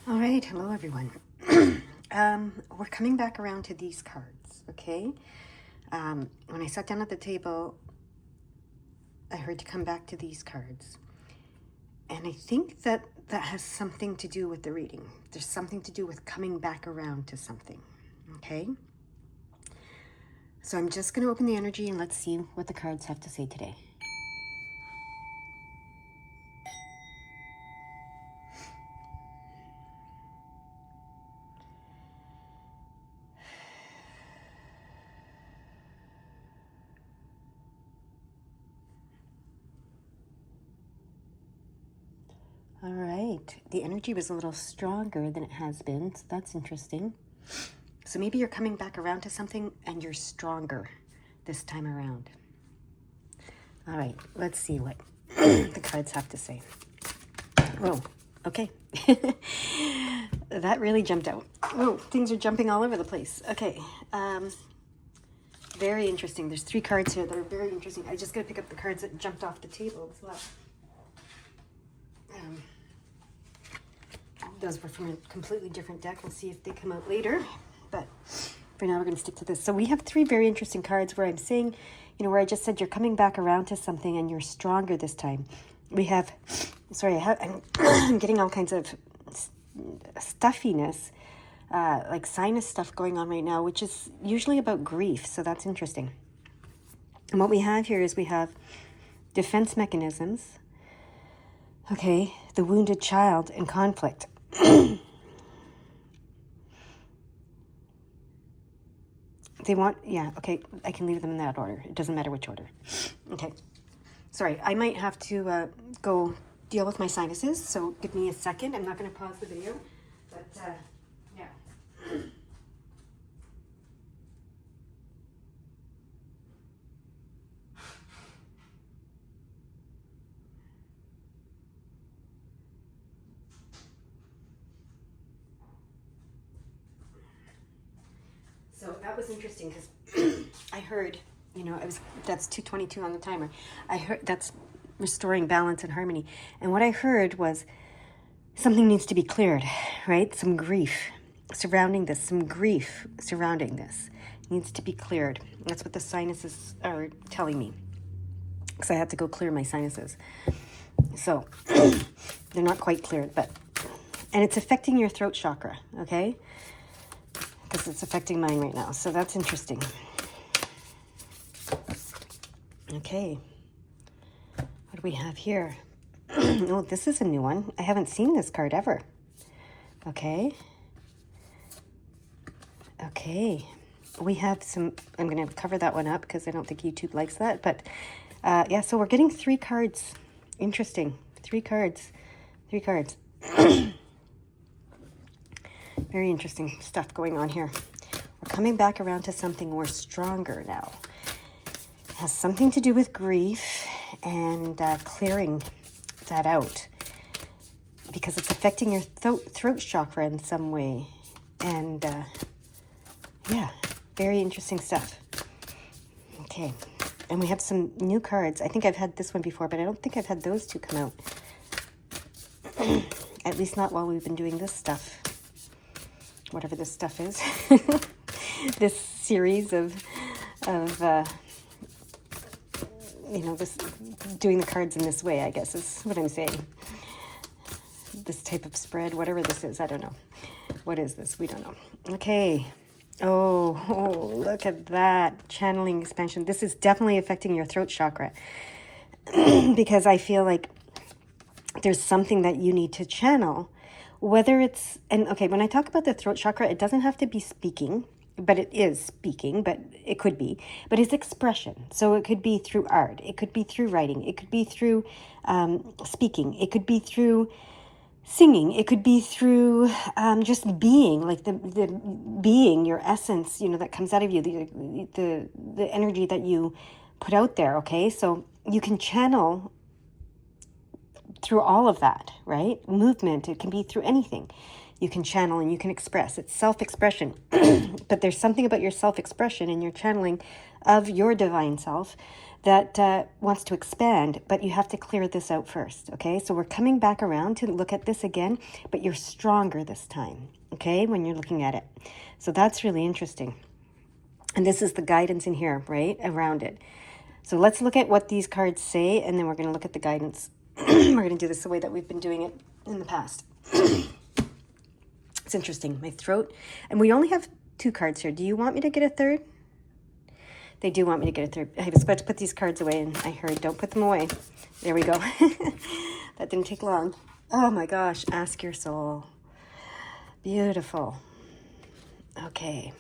All right, hello everyone. We're coming back around to these cards, okay? When I sat down at the table, I heard to come back to these cards. And I think that that has something to do with the reading. There's something to do with coming back around to something, okay? So I'm just going to open the energy and let's see what the cards have to say today. All right, the energy was a little stronger than it has been, so that's interesting. So maybe you're coming back around to something and you're stronger this time around. All right, let's see what the cards have to say. Oh, okay. That really jumped out. Oh, things are jumping all over the place. Okay. Very interesting. There's 3 cards here that are very interesting. I just got to pick up the cards that jumped off the table as well. Those were from a completely different deck. We'll see if they come out later. But for now, we're going to stick to this. So we have 3 very interesting cards where I'm saying, where I just said you're coming back around to something and you're stronger this time. We have, I'm getting all kinds of stuffiness, like sinus stuff going on right now, which is usually about grief. So that's interesting. And what we have here is we have defense mechanisms. Okay, the wounded child and conflict. They want, okay, I can leave them in that order. It doesn't matter which order. Okay, sorry, I might have to go deal with my sinuses, so give me a second. I'm not going to pause the video, but yeah. So that was interesting because I heard, that's 2:22 on the timer. I heard that's restoring balance and harmony. And what I heard was something needs to be cleared, right? Some grief surrounding this, needs to be cleared. That's what the sinuses are telling me, because I had to go clear my sinuses. So they're not quite cleared, and it's affecting your throat chakra, okay? Because it's affecting mine right now. So that's interesting. Okay. What do we have here? Oh, this is a new one. I haven't seen this card ever. Okay. Okay. We have some, I'm going to cover that one up because I don't think YouTube likes that. But yeah, so we're getting 3 cards. Interesting. 3 cards. 3 cards. Very interesting stuff going on here. We're coming back around to something more stronger now. It has something to do with grief and clearing that out, because it's affecting your throat chakra in some way. And yeah, very interesting stuff. Okay, and we have some new cards. I think I've had this one before, but I don't think I've had those 2 come out. At least not while we've been doing this stuff. Whatever this stuff is. This series of this, doing the cards in this way, I guess is what I'm saying. This type of spread, whatever this is, I don't know. What is this? We don't know. Okay. Oh, look at that. Channeling expansion. This is definitely affecting your throat chakra. Because I feel like there's something that you need to channel. Whether it's, and okay, when I talk about the throat chakra, it doesn't have to be speaking, but it is speaking, but it could be. But it's expression. So it could be through art. It could be through writing. It could be through speaking. It could be through singing. It could be through just being, like the being, your essence, that comes out of you, the energy that you put out there, okay? So you can channel through all of that, right? Movement, it can be through anything. You can channel and you can express. It's self-expression. But there's something about your self-expression and your channeling of your divine self that wants to expand, but you have to clear this out first, okay? So we're coming back around to look at this again, but you're stronger this time, okay, when you're looking at it. So that's really interesting. And this is the guidance in here, right, around it. So let's look at what these cards say, and then we're going to look at the guidance. We're going to do this the way that we've been doing it in the past. It's interesting, my throat. And we only have 2 cards here. Do you want me to get a third? They do want me to get a third. I was about to put these cards away, and I heard, don't put them away. There we go. That didn't take long. Oh my gosh, ask your soul. Beautiful. Okay.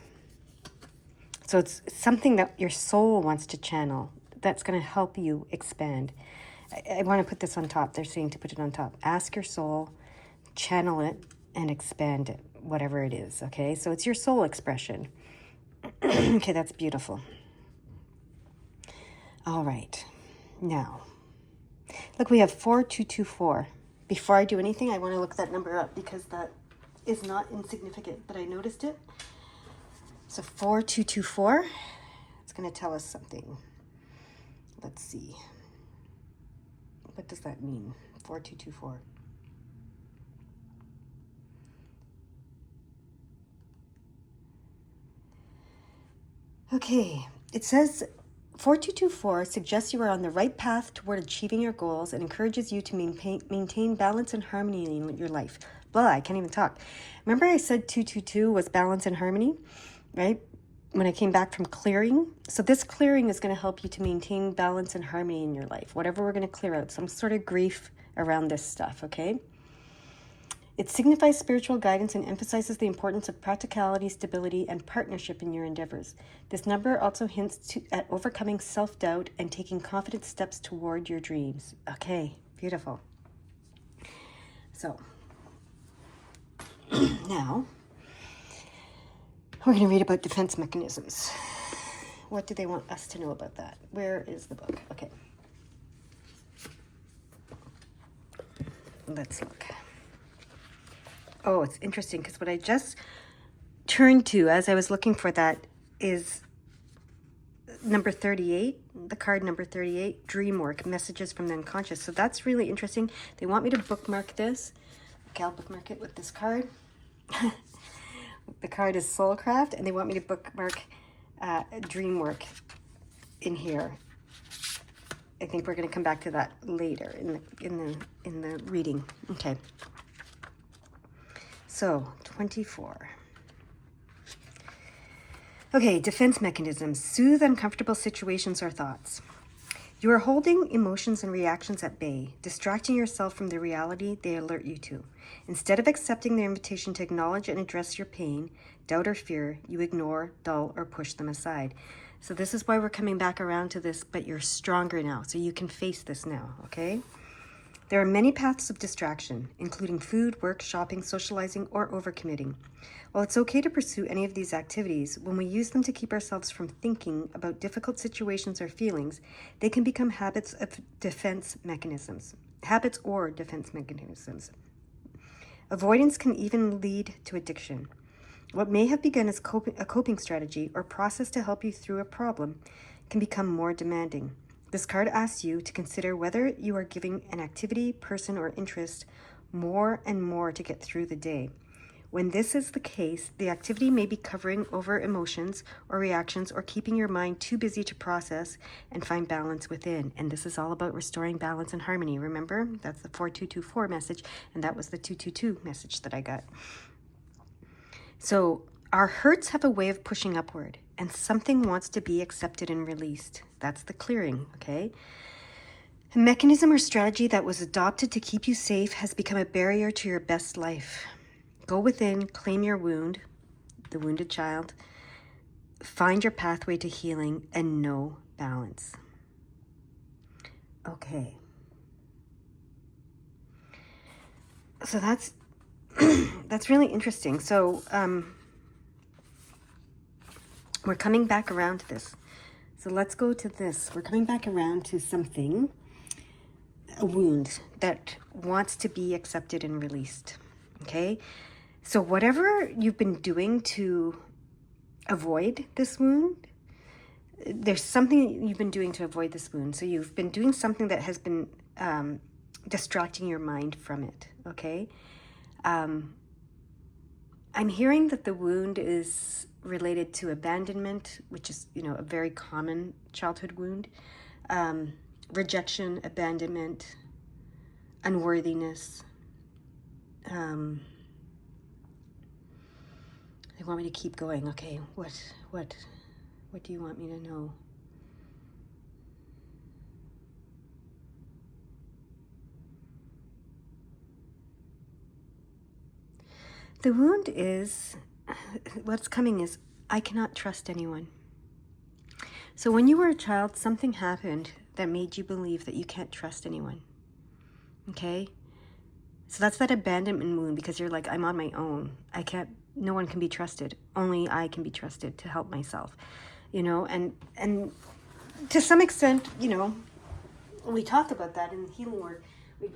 So it's something that your soul wants to channel that's going to help you expand. I want to put this on top. They're saying to put it on top. Ask your soul, channel it, and expand it, whatever it is, okay? So it's your soul expression. Okay, that's beautiful. All right. Now, look, we have 4224. Before I do anything, I want to look that number up because that is not insignificant, but I noticed it. So 4224, it's going to tell us something. Let's see. What does that mean? 4224. Okay, it says 4224 suggests you are on the right path toward achieving your goals and encourages you to maintain balance and harmony in your life. Blah, I can't even talk. Remember I said 222 was balance and harmony, right? When I came back from clearing. So this clearing is going to help you to maintain balance and harmony in your life. Whatever we're going to clear out, some sort of grief around this stuff, okay? It signifies spiritual guidance and emphasizes the importance of practicality, stability, and partnership in your endeavors. This number also hints at overcoming self-doubt and taking confident steps toward your dreams. Okay, beautiful. So, now, we're going to read about defense mechanisms. What do they want us to know about that? Where is the book? Okay. Let's look. Oh, it's interesting because what I just turned to as I was looking for that is number 38, the card number 38, Dream Work, Messages from the Unconscious. So that's really interesting. They want me to bookmark this. Okay, I'll bookmark it with this card. The card is Soulcraft, and they want me to bookmark Dream Work in here. I think we're going to come back to that later in the reading. Okay. So, 24. Okay, defense mechanisms. Soothe uncomfortable situations or thoughts. You are holding emotions and reactions at bay, distracting yourself from the reality they alert you to. Instead of accepting their invitation to acknowledge and address your pain, doubt, or fear, you ignore, dull, or push them aside. So this is why we're coming back around to this, but you're stronger now, so you can face this now, okay? There are many paths of distraction, including food, work, shopping, socializing, or overcommitting. While it's okay to pursue any of these activities, when we use them to keep ourselves from thinking about difficult situations or feelings, they can become habits or defense mechanisms. Avoidance can even lead to addiction. What may have begun as a coping strategy or process to help you through a problem can become more demanding. This card asks you to consider whether you are giving an activity, person, or interest more and more to get through the day. When this is the case, the activity may be covering over emotions or reactions or keeping your mind too busy to process and find balance within. And this is all about restoring balance and harmony. Remember, that's the 4224 message, and that was the 222 message that I got. So our hurts have a way of pushing upward, and something wants to be accepted and released. That's the clearing, okay? A mechanism or strategy that was adopted to keep you safe has become a barrier to your best life. Go within, claim your wound, the wounded child, find your pathway to healing, and know balance. Okay. So that's that's really interesting. So we're coming back around to this. So let's go to this. We're coming back around to something, a wound that wants to be accepted and released. Okay? So whatever you've been doing to avoid this wound, there's something you've been doing to avoid this wound. So you've been doing something that has been distracting your mind from it, okay? I'm hearing that the wound is related to abandonment, which is, a very common childhood wound. Rejection, abandonment, unworthiness. They want me to keep going. Okay, what do you want me to know? The wound is, what's coming is, I cannot trust anyone. So when you were a child, something happened that made you believe that you can't trust anyone. Okay? So that's that abandonment wound, because you're like, I'm on my own. No one can be trusted. Only I can be trusted to help myself. And to some extent, we talk about that in healing work.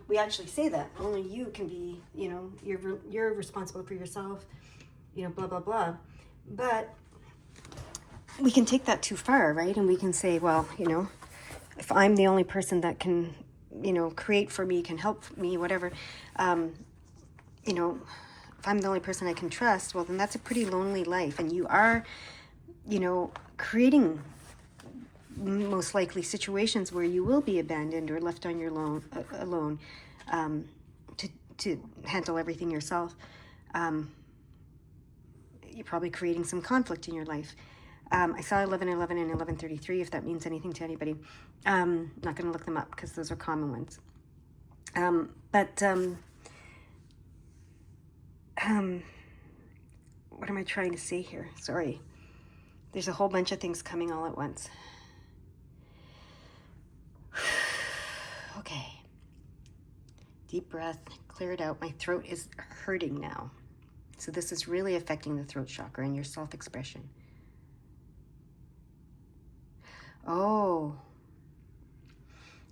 We actually say that only you can be, you're responsible for yourself, blah, blah, blah. But we can take that too far, right? And we can say, well, if I'm the only person that can, create for me, can help me, whatever, if I'm the only person I can trust, well, then that's a pretty lonely life. And you are, creating most likely situations where you will be abandoned or left on your alone to handle everything yourself. You're probably creating some conflict in your life. I saw 1111 and 1133, if that means anything to anybody. Not going to look them up because those are common ones. What am I trying to say here? Sorry. There's a whole bunch of things coming all at once. Okay. Deep breath, clear it out. My throat is hurting now. So this is really affecting the throat chakra and your self-expression. Oh,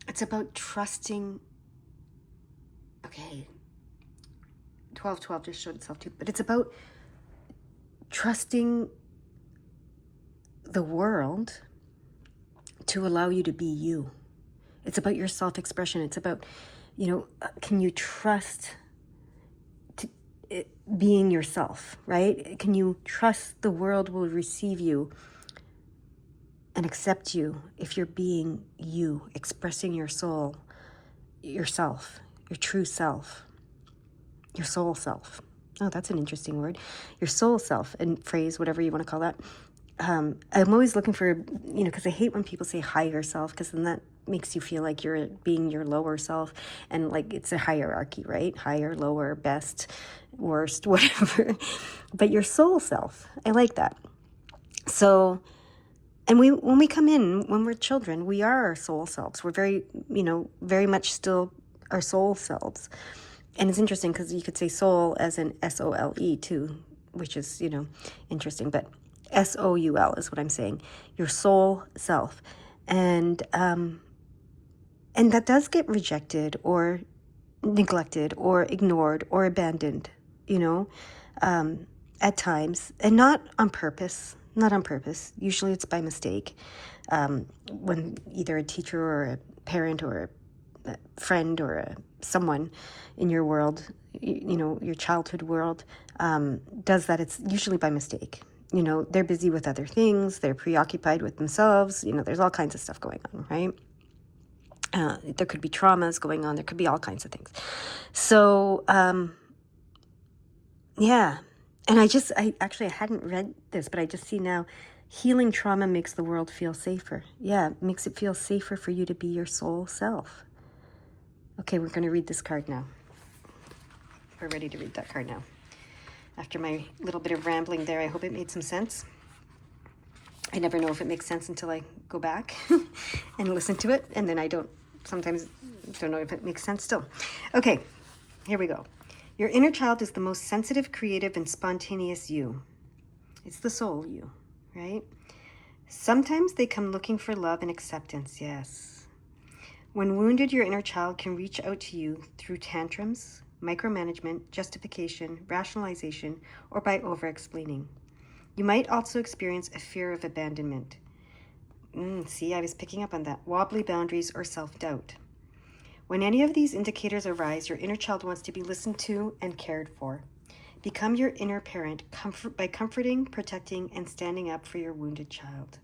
it's about trusting. Okay, 1212 just showed itself too, but it's about trusting the world to allow you to be you. It's about your self-expression. It's about, can you trust being yourself, right? Can you trust the world will receive you and accept you if you're being you, expressing your soul, yourself, your true self, your soul self. Oh, that's an interesting word. Your soul self and phrase, whatever you want to call that. I'm always looking for, because I hate when people say higher self, because then that makes you feel like you're being your lower self, and like it's a hierarchy, right? Higher, lower, best, worst, whatever. But your soul self, I like that. So, and when we come in, when we're children, we are our soul selves. We're very, very much still our soul selves. And it's interesting because you could say soul as in S-O-L-E too, which is, interesting. But S-O-U-L is what I'm saying. Your soul self. And that does get rejected or neglected or ignored or abandoned, at times. And not on purpose. Not on purpose. Usually it's by mistake. When either a teacher or a parent or a friend or someone in your world, your childhood world, does that, it's usually by mistake. They're busy with other things. They're preoccupied with themselves. There's all kinds of stuff going on, right? There could be traumas going on. There could be all kinds of things. So, yeah. And I hadn't read this, but I just see now, healing trauma makes the world feel safer. Yeah, it makes it feel safer for you to be your soul self. Okay, we're going to read this card now. We're ready to read that card now. After my little bit of rambling there, I hope it made some sense. I never know if it makes sense until I go back and listen to it, and then I sometimes don't know if it makes sense still. Okay, here we go. Your inner child is the most sensitive, creative, and spontaneous you. It's the soul you, right? Sometimes they come looking for love and acceptance, yes. When wounded, your inner child can reach out to you through tantrums, micromanagement, justification, rationalization, or by over-explaining. You might also experience a fear of abandonment. See, I was picking up on that. Wobbly boundaries or self-doubt. When any of these indicators arise, your inner child wants to be listened to and cared for. Become your inner parent by comforting, protecting, and standing up for your wounded child.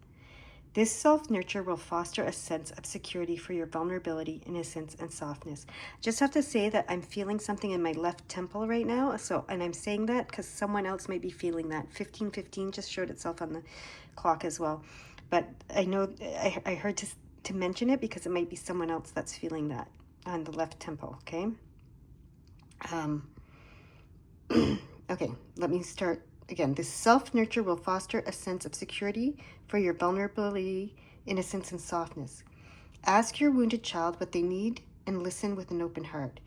This self-nurture will foster a sense of security for your vulnerability, innocence, and softness. Just have to say that I'm feeling something in my left temple right now. And I'm saying that because someone else might be feeling that. 1515 just showed itself on the clock as well. But I know I heard to mention it because it might be someone else that's feeling that on the left temple, okay? Okay, let me start again. This self-nurture will foster a sense of security for your vulnerability, innocence, and softness. Ask your wounded child what they need and listen with an open heart.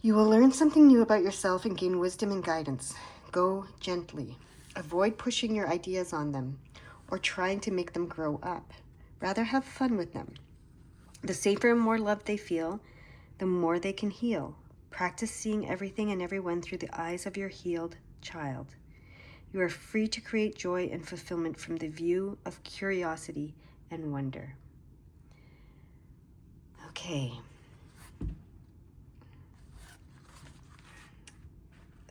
You will learn something new about yourself and gain wisdom and guidance. Go gently. Avoid pushing your ideas on them or trying to make them grow up. Rather, have fun with them. The safer and more loved they feel, the more they can heal. Practice seeing everything and everyone through the eyes of your healed child. You are free to create joy and fulfillment from the view of curiosity and wonder. Okay.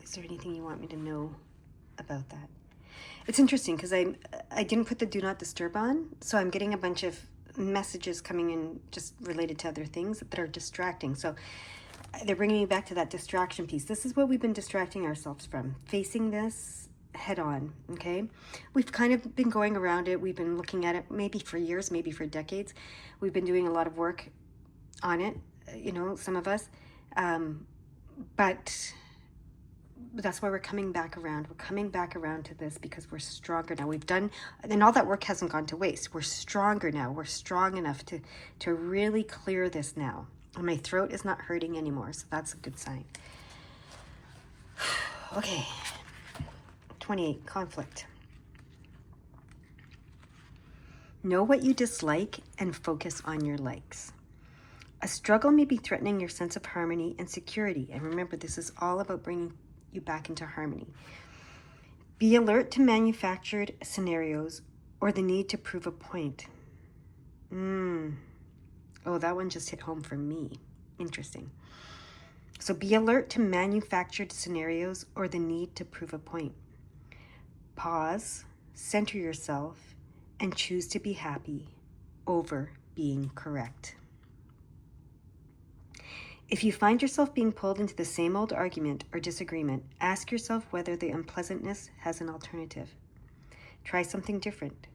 Is there anything you want me to know about that? It's interesting because I didn't put the do not disturb on, so I'm getting a bunch of messages coming in just related to other things that are distracting. So they're bringing me back to that distraction piece. This is what we've been distracting ourselves from, facing this head on, okay? We've kind of been going around it. We've been looking at it maybe for years, maybe for decades. We've been doing a lot of work on it, some of us. But that's why we're coming back around. We're coming back around to this because we're stronger now. We've done, and all that work hasn't gone to waste. We're stronger now. We're strong enough to really clear this now. And my throat is not hurting anymore, so that's a good sign. Okay. 28, conflict. Know what you dislike and focus on your likes. A struggle may be threatening your sense of harmony and security. And remember, this is all about bringing you back into harmony. Be alert to manufactured scenarios or the need to prove a point. Oh, that one just hit home for me. Interesting. So be alert to manufactured scenarios or the need to prove a point. Pause, center yourself, and choose to be happy over being correct. If you find yourself being pulled into the same old argument or disagreement, ask yourself whether the unpleasantness has an alternative. Try something different,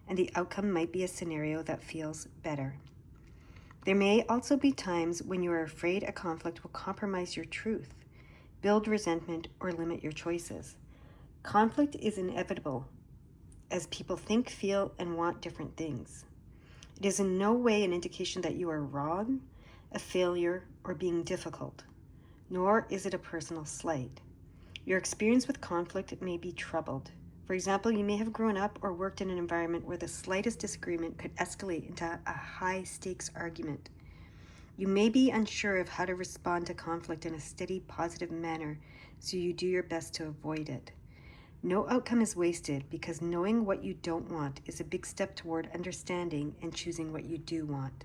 and the outcome might be a scenario that feels better. There may also be times when you are afraid a conflict will compromise your truth, build resentment, or limit your choices. Conflict is inevitable as people think, feel, and want different things. It is in no way an indication that you are wrong, a failure, or being difficult, nor is it a personal slight. Your experience with conflict may be troubled. For example, you may have grown up or worked in an environment where the slightest disagreement could escalate into a high-stakes argument. You may be unsure of how to respond to conflict in a steady, positive manner, so you do your best to avoid it. No outcome is wasted because knowing what you don't want is a big step toward understanding and choosing what you do want.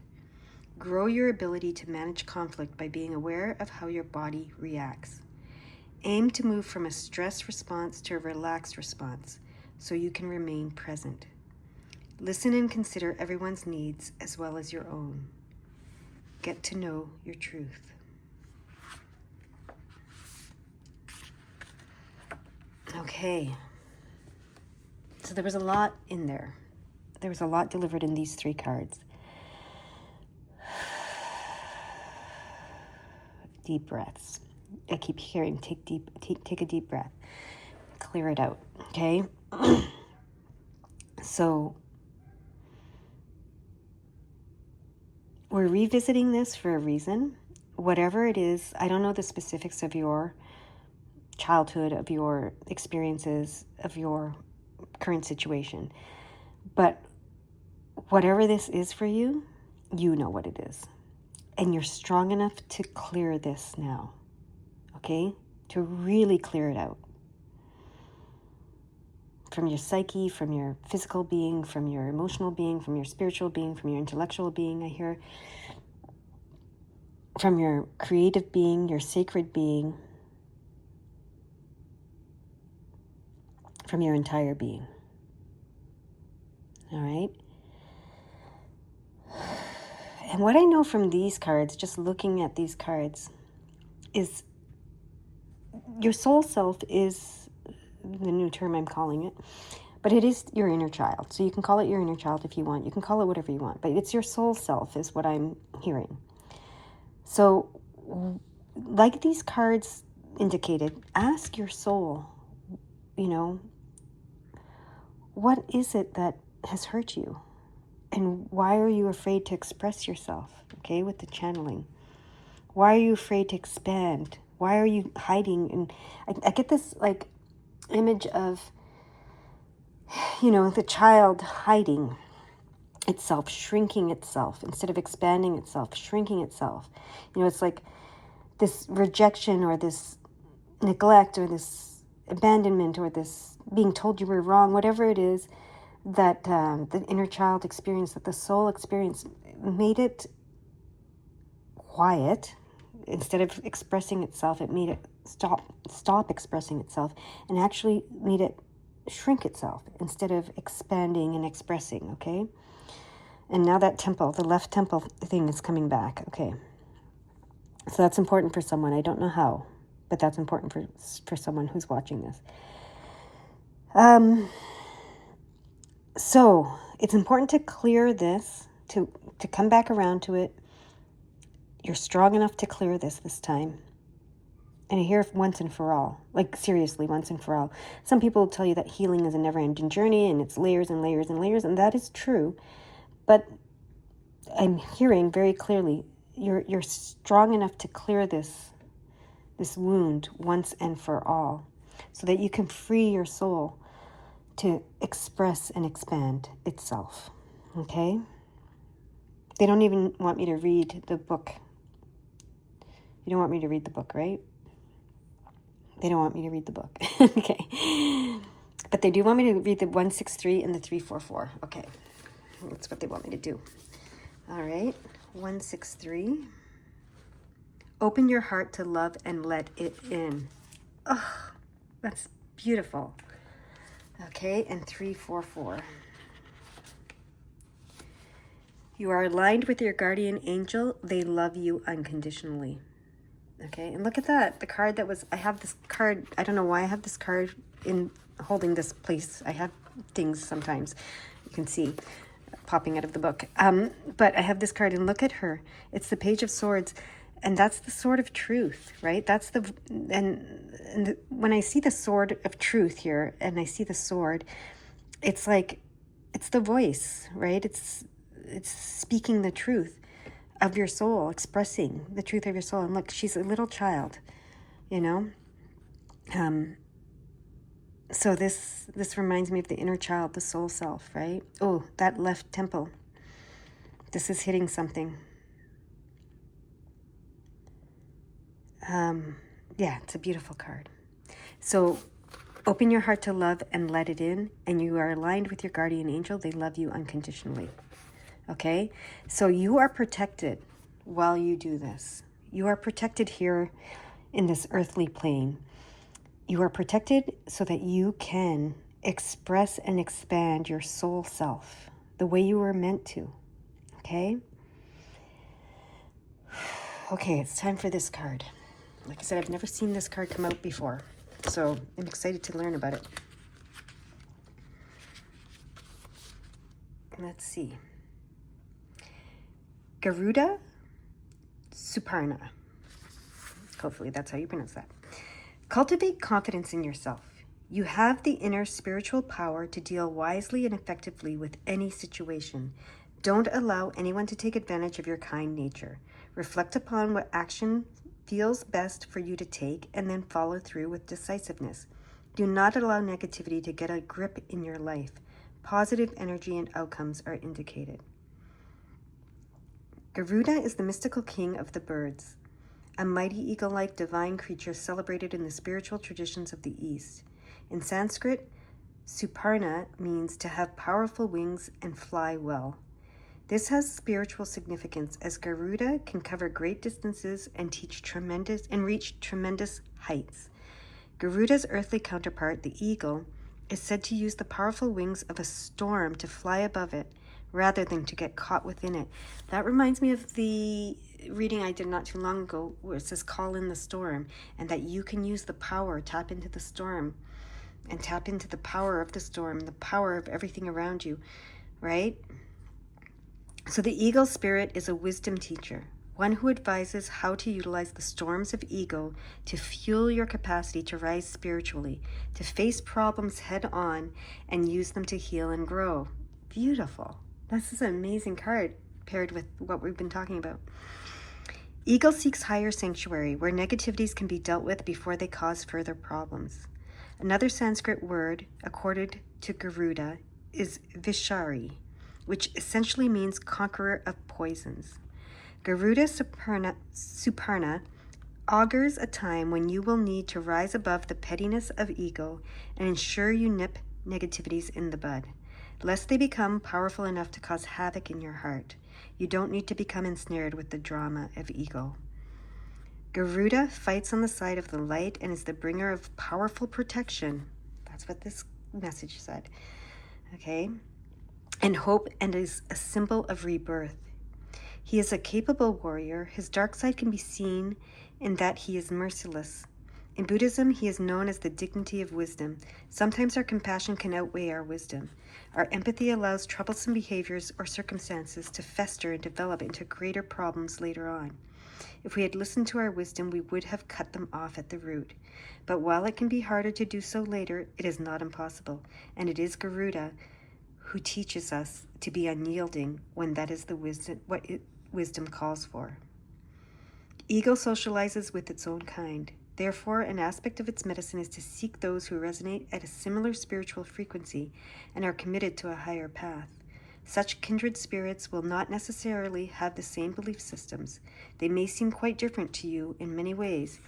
Grow your ability to manage conflict by being aware of how your body reacts. Aim to move from a stress response to a relaxed response so you can remain present. Listen and consider everyone's needs as well as your own. Get to know your truth. Okay. So there was a lot in there. There was a lot delivered in these 3 cards. Deep breaths. I keep hearing take a deep breath. Clear it out, okay? So we're revisiting this for a reason. Whatever it is, I don't know the specifics of your childhood, of your experiences, of your current situation. But whatever this is for you, you know what it is. And you're strong enough to clear this now, okay? To really clear it out. from your psyche, from your physical being, from your emotional being, from your spiritual being, from your intellectual being. I hear from your creative being, your sacred being, from your entire being. All right? And what I know from these cards, just looking at these cards, is your soul self is the new term I'm calling it, but it is your inner child. So you can call it your inner child if you want. You can call it whatever you want, but it's your soul self is what I'm hearing. So like these cards indicated, ask your soul, what is it that has hurt you? And why are you afraid to express yourself, okay, with the channeling? Why are you afraid to expand? Why are you hiding? And I get this, image of, the child hiding itself, shrinking itself, instead of expanding itself, shrinking itself. It's like this rejection or this neglect or this abandonment or this being told you were wrong, whatever it is, that the inner child experience, that the soul experience, made it quiet. Instead of expressing itself, it made it stop expressing itself, and actually made it shrink itself instead of expanding and expressing, okay? And now that temple, the left temple thing is coming back, okay? So that's important for someone. I don't know how, but that's important for someone who's watching this. So it's important to clear this, to come back around to it. You're strong enough to clear this time. And I hear once and for all, seriously, once and for all. Some people tell you that healing is a never-ending journey and it's layers and layers and layers, and that is true. But I'm hearing very clearly, you're strong enough to clear this wound once and for all, so that you can free your soul to express and expand itself, okay? They don't even want me to read the book. You don't want me to read the book, right? They don't want me to read the book. Okay. But they do want me to read the 163 and the 344. Okay. That's what they want me to do. All right. 163. Open your heart to love and let it in. Oh, that's beautiful. Okay. And 344. You are aligned with your guardian angel. They love you unconditionally. Okay, and look at that. The card I have this card. I don't know why I have this card in holding this place. I have things sometimes you can see popping out of the book. But I have this card, and look at her. It's the Page of Swords, and that's the sword of truth, right? That's when I see the sword of truth here, and I see the sword, it's it's the voice, right? It's speaking the truth of your soul, expressing the truth of your soul. And look, she's a little child, So this reminds me of the inner child, the soul self, right? Oh, that left temple. This is hitting something. Yeah, it's a beautiful card. So open your heart to love and let it in, and you are aligned with your guardian angel. They love you unconditionally. Okay, so you are protected while you do this. You are protected here in this earthly plane. You are protected so that you can express and expand your soul self the way you were meant to. Okay? Okay, it's time for this card. Like I said, I've never seen this card come out before, so I'm excited to learn about it. Let's see. Garuda Suparna. Hopefully that's how you pronounce that. Cultivate confidence in yourself. You have the inner spiritual power to deal wisely and effectively with any situation. Don't allow anyone to take advantage of your kind nature. Reflect upon what action feels best for you to take and then follow through with decisiveness. Do not allow negativity to get a grip in your life. Positive energy and outcomes are indicated. Garuda is the mystical king of the birds, a mighty eagle-like divine creature celebrated in the spiritual traditions of the East. In Sanskrit, Suparna means to have powerful wings and fly well. This has spiritual significance as Garuda can cover great distances and reach tremendous heights. Garuda's earthly counterpart, the eagle, is said to use the powerful wings of a storm to fly above it rather than to get caught within it. That reminds me of the reading I did not too long ago where it says call in the storm, and that you can use the power, tap into the storm and tap into the power of the storm, the power of everything around you, right? So the eagle spirit is a wisdom teacher, one who advises how to utilize the storms of ego to fuel your capacity to rise spiritually, to face problems head on and use them to heal and grow. Beautiful. This is an amazing card paired with what we've been talking about. Eagle seeks higher sanctuary where negativities can be dealt with before they cause further problems. Another Sanskrit word accorded to Garuda is Vishari, which essentially means conqueror of poisons. Garuda Suparna augurs a time when you will need to rise above the pettiness of ego and ensure you nip negativities in the bud, lest they become powerful enough to cause havoc in your heart. You don't need to become ensnared with the drama of ego. Garuda fights on the side of the light and is the bringer of powerful protection. That's what this message said. Okay? And hope, and is a symbol of rebirth. He is a capable warrior. His dark side can be seen in that he is merciless. In Buddhism, he is known as the dignity of wisdom. Sometimes our compassion can outweigh our wisdom. Our empathy allows troublesome behaviors or circumstances to fester and develop into greater problems later on. If we had listened to our wisdom, we would have cut them off at the root. But while it can be harder to do so later, it is not impossible, and it is Garuda who teaches us to be unyielding when that is the wisdom calls for. Ego socializes with its own kind. Therefore, an aspect of its medicine is to seek those who resonate at a similar spiritual frequency and are committed to a higher path. Such kindred spirits will not necessarily have the same belief systems. They may seem quite different to you in many ways,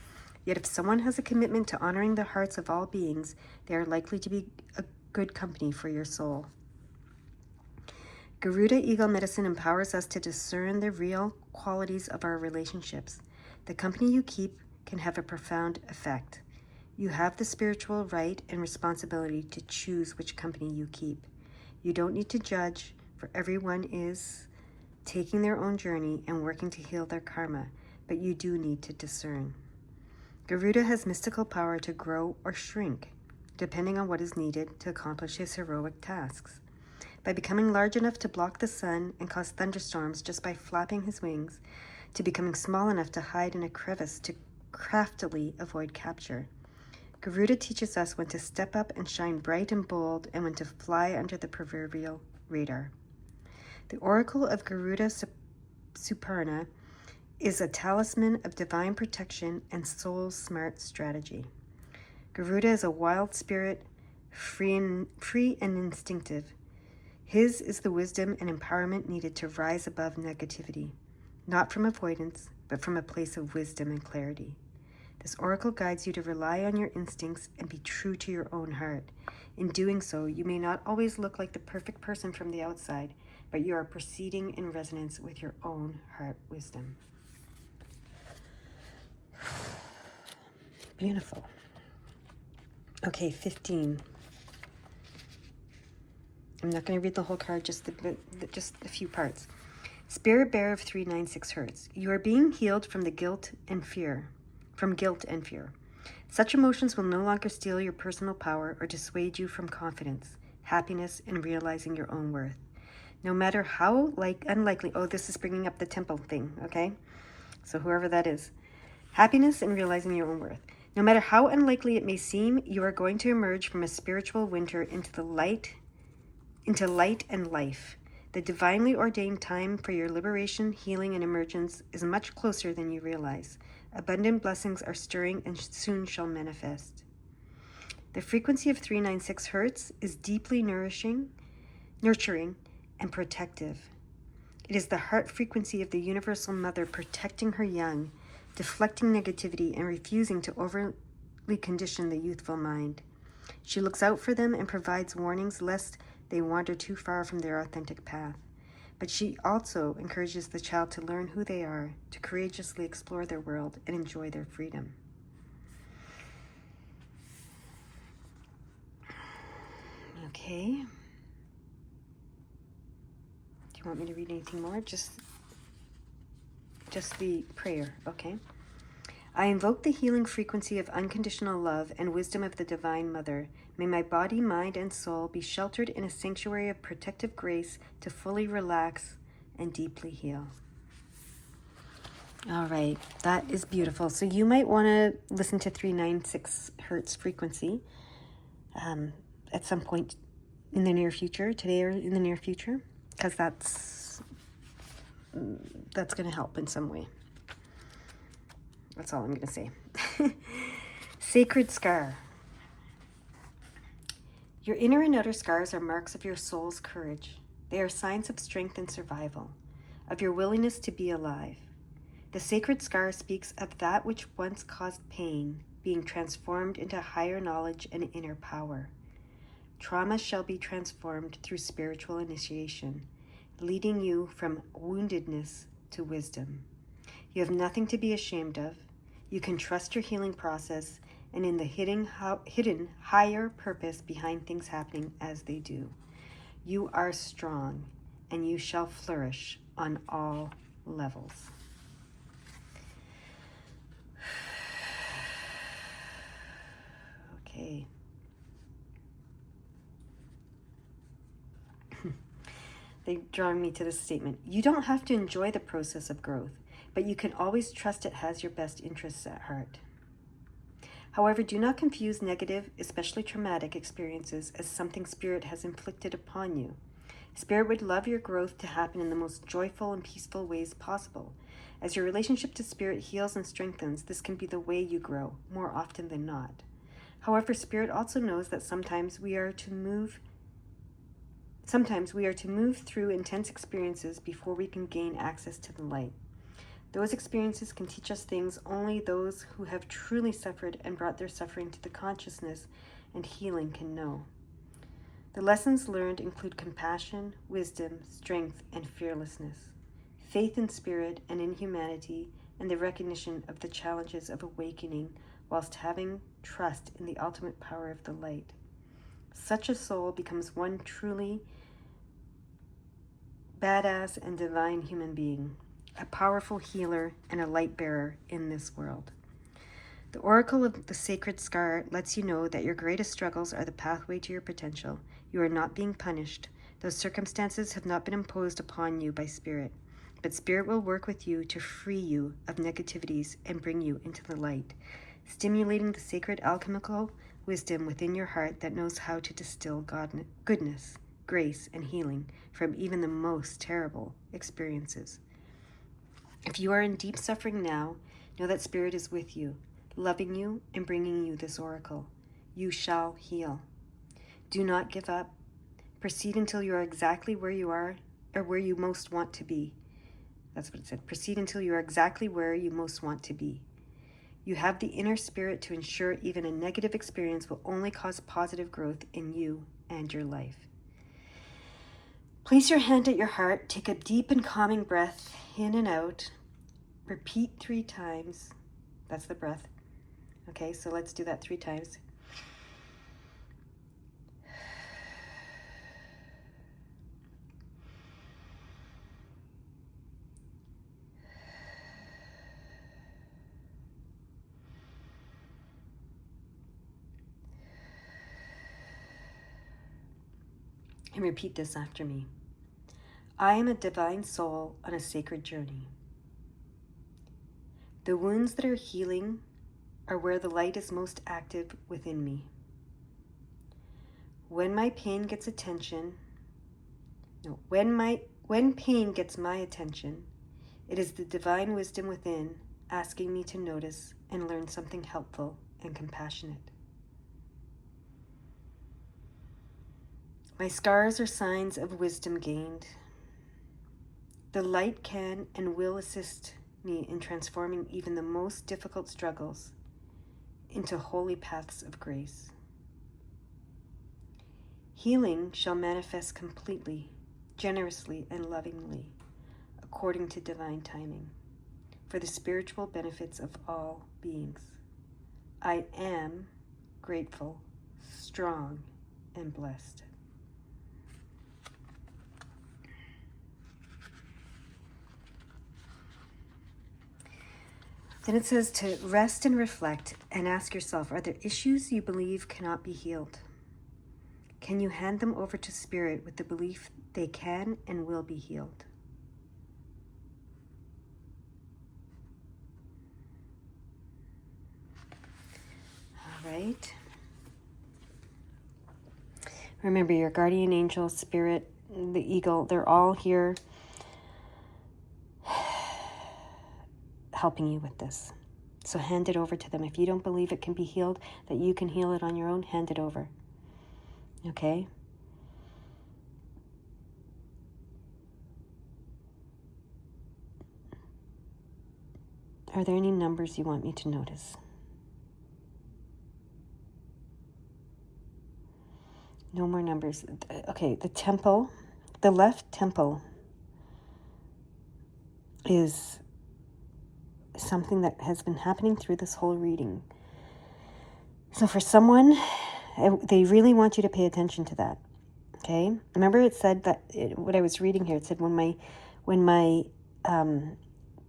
yet if someone has a commitment to honoring the hearts of all beings, they are likely to be a good company for your soul. Garuda Eagle Medicine empowers us to discern the real qualities of our relationships. The company you keep can have a profound effect. You have the spiritual right and responsibility to choose which company you keep. You don't need to judge, for everyone is taking their own journey and working to heal their karma, but you do need to discern. Garuda has mystical power to grow or shrink, depending on what is needed to accomplish his heroic tasks. By becoming large enough to block the sun and cause thunderstorms just by flapping his wings, to becoming small enough to hide in a crevice to craftily avoid capture. Garuda teaches us when to step up and shine bright and bold and when to fly under the proverbial radar. The oracle of Garuda Suparna is a talisman of divine protection and soul-smart strategy. Garuda is a wild spirit, free and instinctive. His is the wisdom and empowerment needed to rise above negativity, not from avoidance, but from a place of wisdom and clarity. This oracle guides you to rely on your instincts and be true to your own heart. In doing so, you may not always look like the perfect person from the outside, but you are proceeding in resonance with your own heart wisdom. Beautiful. Okay, 15. I'm not going to read the whole card, just a few parts. Spirit bearer of 396 Hertz. You are being healed from guilt and fear. Such emotions will no longer steal your personal power or dissuade you from confidence, happiness, and realizing your own worth. No matter how unlikely, this is bringing up the temple thing, okay? So whoever that is. Happiness and realizing your own worth. No matter how unlikely it may seem, you are going to emerge from a spiritual winter into light and life. The divinely ordained time for your liberation, healing, and emergence is much closer than you realize. Abundant blessings are stirring and soon shall manifest. The frequency of 396 Hertz is deeply nurturing, and protective. It is the heart frequency of the Universal Mother protecting her young, deflecting negativity, and refusing to overly condition the youthful mind. She looks out for them and provides warnings lest they wander too far from their authentic path. But she also encourages the child to learn who they are, to courageously explore their world and enjoy their freedom. Okay. Do you want me to read anything more? Just the prayer, okay? I invoke the healing frequency of unconditional love and wisdom of the Divine Mother. May my body, mind, and soul be sheltered in a sanctuary of protective grace to fully relax and deeply heal. All right, that is beautiful. So you might want to listen to 396 hertz frequency at some point in the near future, today or in the near future, because that's going to help in some way. That's all I'm going to say. Sacred scar. Your inner and outer scars are marks of your soul's courage. They are signs of strength and survival, of your willingness to be alive. The sacred scar speaks of that which once caused pain, being transformed into higher knowledge and inner power. Trauma shall be transformed through spiritual initiation, leading you from woundedness to wisdom. You have nothing to be ashamed of. You can trust your healing process and in the hidden higher purpose behind things happening as they do. You are strong, and you shall flourish on all levels. Okay. They draw me to this statement. You don't have to enjoy the process of growth, but you can always trust it has your best interests at heart. However, do not confuse negative, especially traumatic experiences as something Spirit has inflicted upon you. Spirit would love your growth to happen in the most joyful and peaceful ways possible. As your relationship to Spirit heals and strengthens, this can be the way you grow, more often than not. However, Spirit also knows that sometimes we are to move through intense experiences before we can gain access to the light. Those experiences can teach us things only those who have truly suffered and brought their suffering to the consciousness and healing can know. The lessons learned include compassion, wisdom, strength, and fearlessness, faith in Spirit and in humanity, and the recognition of the challenges of awakening whilst having trust in the ultimate power of the light. Such a soul becomes one truly badass and divine human being, a powerful healer and a light bearer in this world. The oracle of the sacred scar lets you know that your greatest struggles are the pathway to your potential. You are not being punished. Those circumstances have not been imposed upon you by Spirit, but Spirit will work with you to free you of negativities and bring you into the light, stimulating the sacred alchemical wisdom within your heart that knows how to distill goodness, grace, and healing from even the most terrible experiences. If you are in deep suffering now, know that Spirit is with you, loving you and bringing you this oracle. You shall heal. Do not give up. Proceed until you are exactly where you are or where you most want to be. That's what it said. Proceed until you are exactly where you most want to be. You have the inner spirit to ensure even a negative experience will only cause positive growth in you and your life. Place your hand at your heart, take a deep and calming breath in and out. Repeat 3 times. That's the breath. Okay, so let's do that 3 times. And repeat this after me. I am a divine soul on a sacred journey. The wounds that are healing are where the light is most active within me. When pain gets my attention, it is the divine wisdom within asking me to notice and learn something helpful and compassionate. My scars are signs of wisdom gained. The light can and will assist me in transforming even the most difficult struggles into holy paths of grace. Healing shall manifest completely, generously, and lovingly, according to divine timing, for the spiritual benefits of all beings. I am grateful, strong, and blessed. Then it says to rest and reflect and ask yourself, are there issues you believe cannot be healed? Can you hand them over to Spirit with the belief they can and will be healed? All right. Remember, your guardian angel, Spirit, the eagle, they're all here helping you with this. So hand it over to them. If you don't believe it can be healed, that you can heal it on your own, hand it over. Okay? Are there any numbers you want me to notice? No more numbers. Okay, the temple, the left temple is something that has been happening through this whole reading. So for someone, they really want you to pay attention to that. Okay? Remember it said that, what I was reading here, it said when my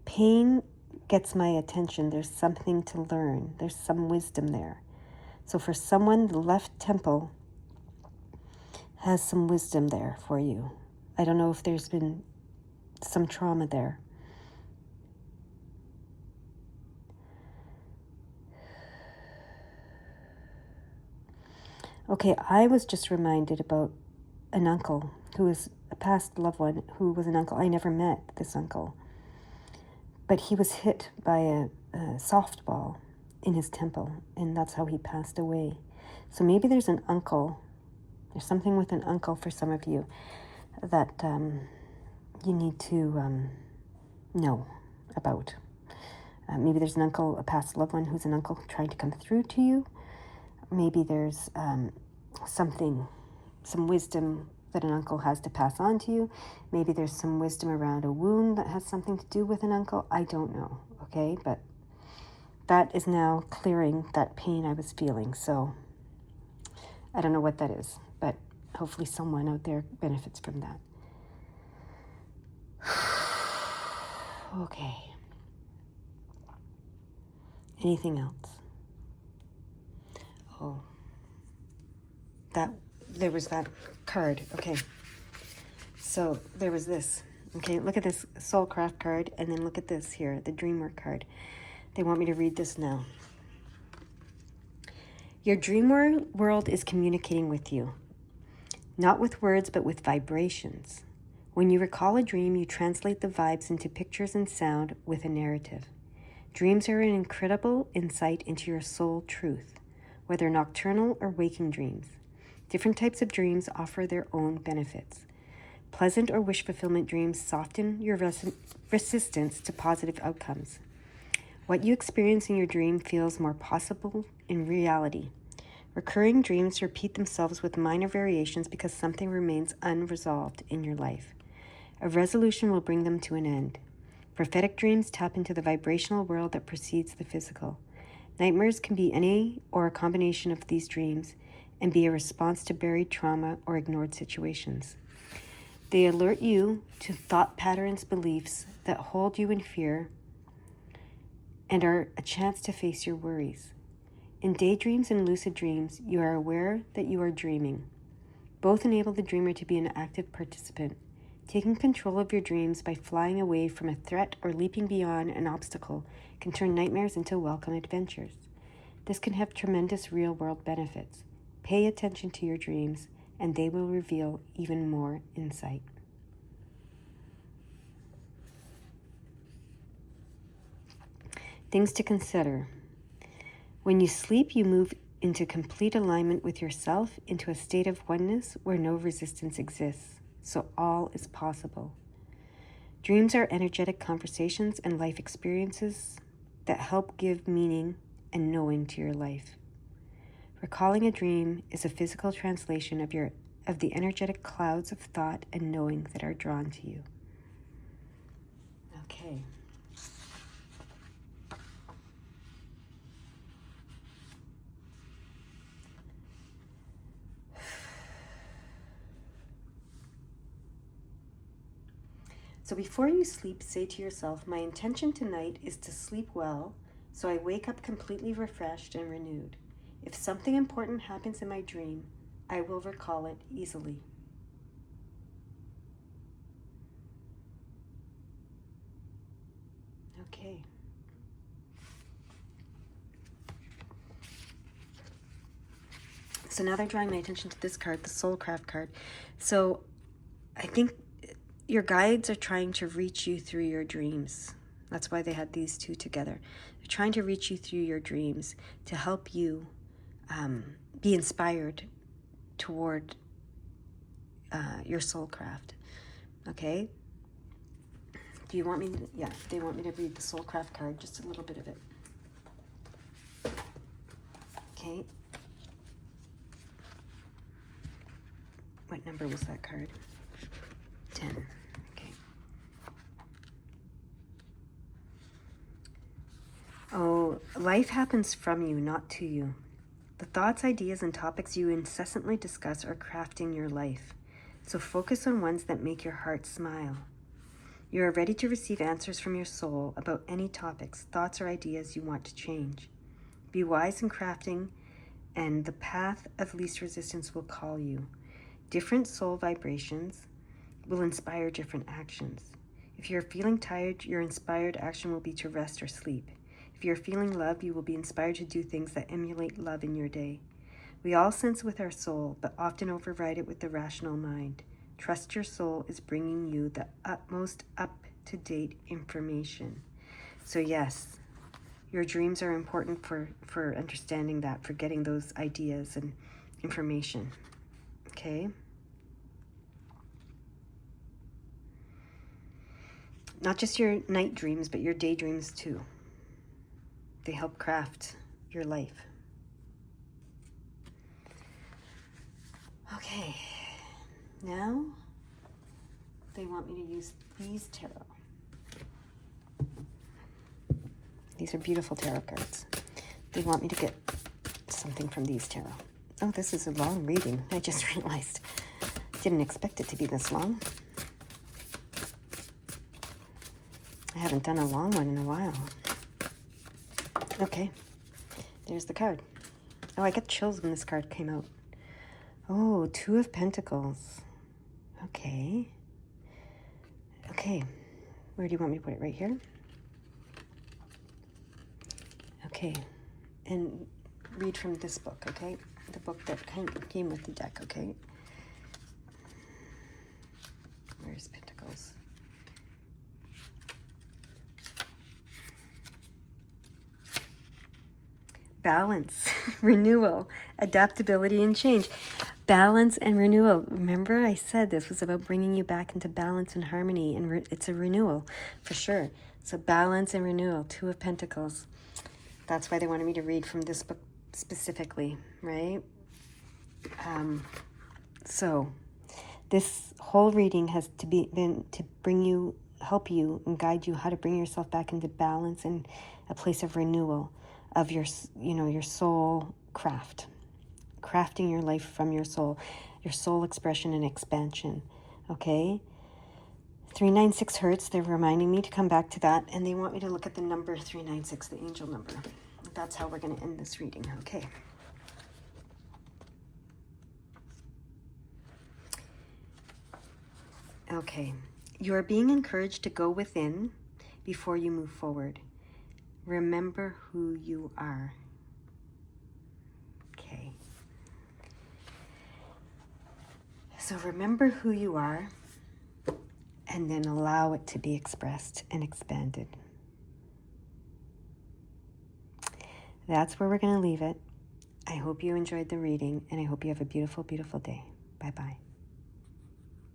pain gets my attention, there's something to learn. There's some wisdom there. So for someone, the left temple has some wisdom there for you. I don't know if there's been some trauma there. Okay, I was just reminded about an uncle who was a past loved one who was an uncle. I never met this uncle. But he was hit by a softball in his temple, and that's how he passed away. So maybe there's an uncle, there's something with an uncle for some of you that you need to know about. Maybe there's an uncle, a past loved one who's an uncle trying to come through to you. Maybe there's some wisdom that an uncle has to pass on to you. Maybe there's some wisdom around a wound that has something to do with an uncle. I don't know, okay? But that is now clearing that pain I was feeling. So I don't know what that is, but hopefully someone out there benefits from that. Okay. Anything else? Oh, there was that card. Okay. So there was this. Okay, look at this Soulcraft card, and then look at this here, the Dreamwork card. They want me to read this now. Your dream world is communicating with you, not with words, but with vibrations. When you recall a dream, you translate the vibes into pictures and sound with a narrative. Dreams are an incredible insight into your soul truth, whether nocturnal or waking dreams. Different types of dreams offer their own benefits. Pleasant or wish fulfillment dreams soften your resistance to positive outcomes. What you experience in your dream feels more possible in reality. Recurring dreams repeat themselves with minor variations because something remains unresolved in your life. A resolution will bring them to an end. Prophetic dreams tap into the vibrational world that precedes the physical. Nightmares can be any or a combination of these dreams and be a response to buried trauma or ignored situations. They alert you to thought patterns, beliefs that hold you in fear and are a chance to face your worries. In daydreams and lucid dreams, you are aware that you are dreaming. Both enable the dreamer to be an active participant. Taking control of your dreams by flying away from a threat or leaping beyond an obstacle can turn nightmares into welcome adventures. This can have tremendous real-world benefits. Pay attention to your dreams, and they will reveal even more insight. Things to consider. When you sleep, you move into complete alignment with yourself, into a state of oneness where no resistance exists, so all is possible. Dreams are energetic conversations and life experiences that help give meaning and knowing to your life. Recalling a dream is a physical translation of your of the energetic clouds of thought and knowing that are drawn to you. Okay. So before you sleep, say to yourself, my intention tonight is to sleep well, so I wake up completely refreshed and renewed. If something important happens in my dream, I will recall it easily. Okay. So now they're drawing my attention to this card, the Soulcraft card. So I think your guides are trying to reach you through your dreams. That's why they had these two together. They're trying to reach you through your dreams to help you be inspired toward your soul craft. Okay? Do you want me to? Yeah, they want me to read the Soulcraft card, just a little bit of it. Okay. What number was that card? 10. Okay. Oh, life happens from you, not to you. The thoughts, ideas, and topics you incessantly discuss are crafting your life. So focus on ones that make your heart smile. You are ready to receive answers from your soul about any topics, thoughts, or ideas you want to change. Be wise in crafting, and the path of least resistance will call you. Different soul vibrations will inspire different actions. If you're feeling tired, your inspired action will be to rest or sleep. If you're feeling love, you will be inspired to do things that emulate love in your day. We all sense with our soul, but often override it with the rational mind. Trust your soul is bringing you the utmost up-to-date information. So yes, your dreams are important for understanding that, for getting those ideas and information. Okay? Not just your night dreams, but your daydreams too. They help craft your life. Okay, now they want me to use these tarot. These are beautiful tarot cards. They want me to get something from these tarot. Oh, this is a long reading. I just realized. Didn't expect it to be this long. I haven't done a long one in a while. Okay, there's the card. Oh, I got chills when this card came out. Oh, Two of Pentacles. Okay. Okay, where do you want me to put it? Right here? Okay, and read from this book, okay? The book that came with the deck, okay? Where's Pentacles? Balance, renewal, adaptability, and change. Balance and renewal. Remember I said this was about bringing you back into balance and harmony, and it's a renewal for sure. So balance and renewal, Two of Pentacles. That's why they wanted me to read from this book specifically, right? So this whole reading has to been to help you and guide you how to bring yourself back into balance and a place of renewal of your soul craft, crafting your life from your soul expression and expansion. Okay, 396 Hertz. They're reminding me to come back to that, and they want me to look at the number 396, the angel number. That's how we're going to end this reading. Okay. Okay, you are being encouraged to go within before you move forward. Remember who you are. Okay. So remember who you are, and then allow it to be expressed and expanded. That's where we're going to leave it. I hope you enjoyed the reading, and I hope you have a beautiful, beautiful day. Bye-bye.